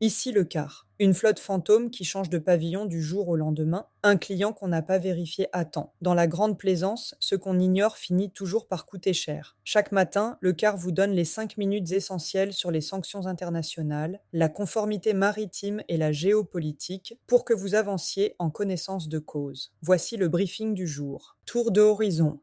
Ici le quart. Une flotte fantôme qui change de pavillon du jour au lendemain, un client qu'on n'a pas vérifié à temps. Dans la grande plaisance, ce qu'on ignore finit toujours par coûter cher. Chaque matin, le quart vous donne les 5 minutes essentielles sur les sanctions internationales, la conformité maritime et la géopolitique pour que vous avanciez en connaissance de cause. Voici le briefing du jour. Tour de horizon.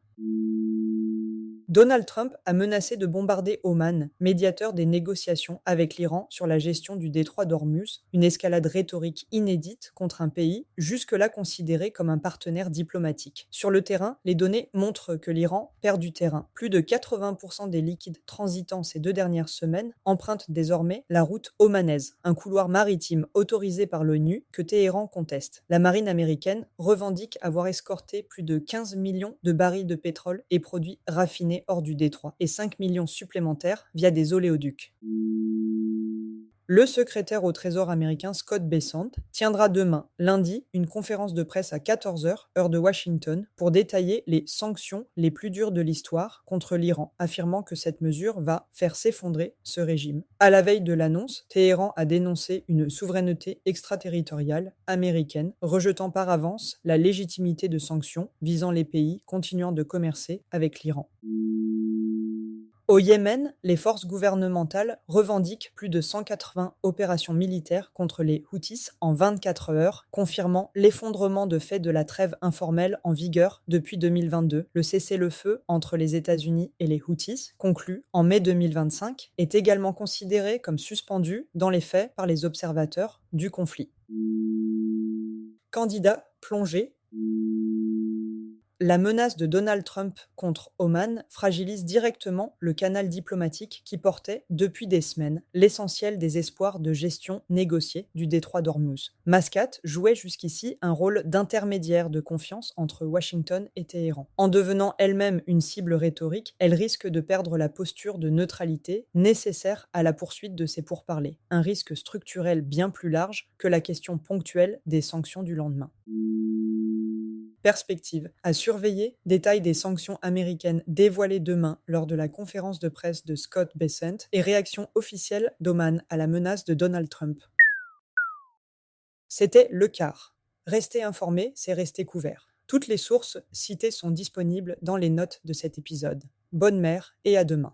Donald Trump a menacé de bombarder Oman, médiateur des négociations avec l'Iran sur la gestion du détroit d'Ormuz, une escalade rhétorique inédite contre un pays jusque-là considéré comme un partenaire diplomatique. Sur le terrain, les données montrent que l'Iran perd du terrain. Plus de 80% des liquides transitant ces 2 dernières semaines empruntent désormais la route omanaise, un couloir maritime autorisé par l'ONU que Téhéran conteste. La marine américaine revendique avoir escorté plus de 15 millions de barils de pétrole et produits raffinés hors du détroit, et 5 millions supplémentaires via des oléoducs. Le secrétaire au Trésor américain Scott Bessent tiendra demain, lundi, une conférence de presse à 14 heures, heure de Washington, pour détailler les sanctions les plus dures de l'histoire contre l'Iran, affirmant que cette mesure va faire s'effondrer ce régime. À la veille de l'annonce, Téhéran a dénoncé une souveraineté extraterritoriale américaine, rejetant par avance la légitimité de sanctions visant les pays continuant de commercer avec l'Iran. Au Yémen, les forces gouvernementales revendiquent plus de 180 opérations militaires contre les Houthis en 24 heures, confirmant l'effondrement de fait de la trêve informelle en vigueur depuis 2022. Le cessez-le-feu entre les États-Unis et les Houthis, conclu en mai 2025, est également considéré comme suspendu dans les faits par les observateurs du conflit. Candidat plongé. La menace de Donald Trump contre Oman fragilise directement le canal diplomatique qui portait, depuis des semaines, l'essentiel des espoirs de gestion négociée du détroit d'Ormuz. Mascate jouait jusqu'ici un rôle d'intermédiaire de confiance entre Washington et Téhéran. En devenant elle-même une cible rhétorique, elle risque de perdre la posture de neutralité nécessaire à la poursuite de ses pourparlers, un risque structurel bien plus large que la question ponctuelle des sanctions du lendemain. Perspective à surveiller, détail des sanctions américaines dévoilées demain lors de la conférence de presse de Scott Bessent et réaction officielle d'Oman à la menace de Donald Trump. C'était le quart. Rester informé, c'est rester couvert. Toutes les sources citées sont disponibles dans les notes de cet épisode. Bonne mer et à demain.